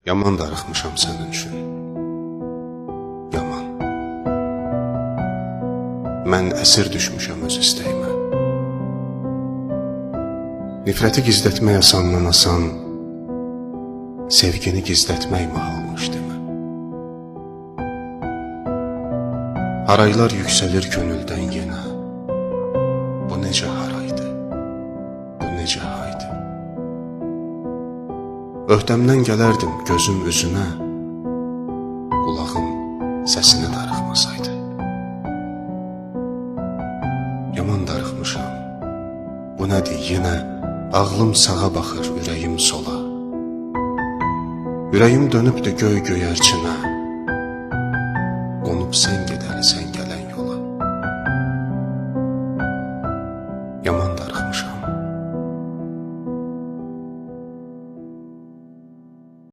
Yaman darıxmışam sənin üçün. Yaman. Mən əsir düşmüşəm öz istəyimə. Nifrəti gizlətmək asandan asan, sevgini gizlətmək mahalmış demə. Haraylar yüksəlir könüldən yenə. Bu necə haraydı, bu necə haydı. Öhdəmdən gələrdim gözüm üzünə, qulağım səsinə darıxmasaydı. Yaman darıxmışam, bu nədir yenə, ağlım sağa baxır, ürəyim sola. Ürəyim dönübdür göy göyərçinə, qonub sən gedəli sən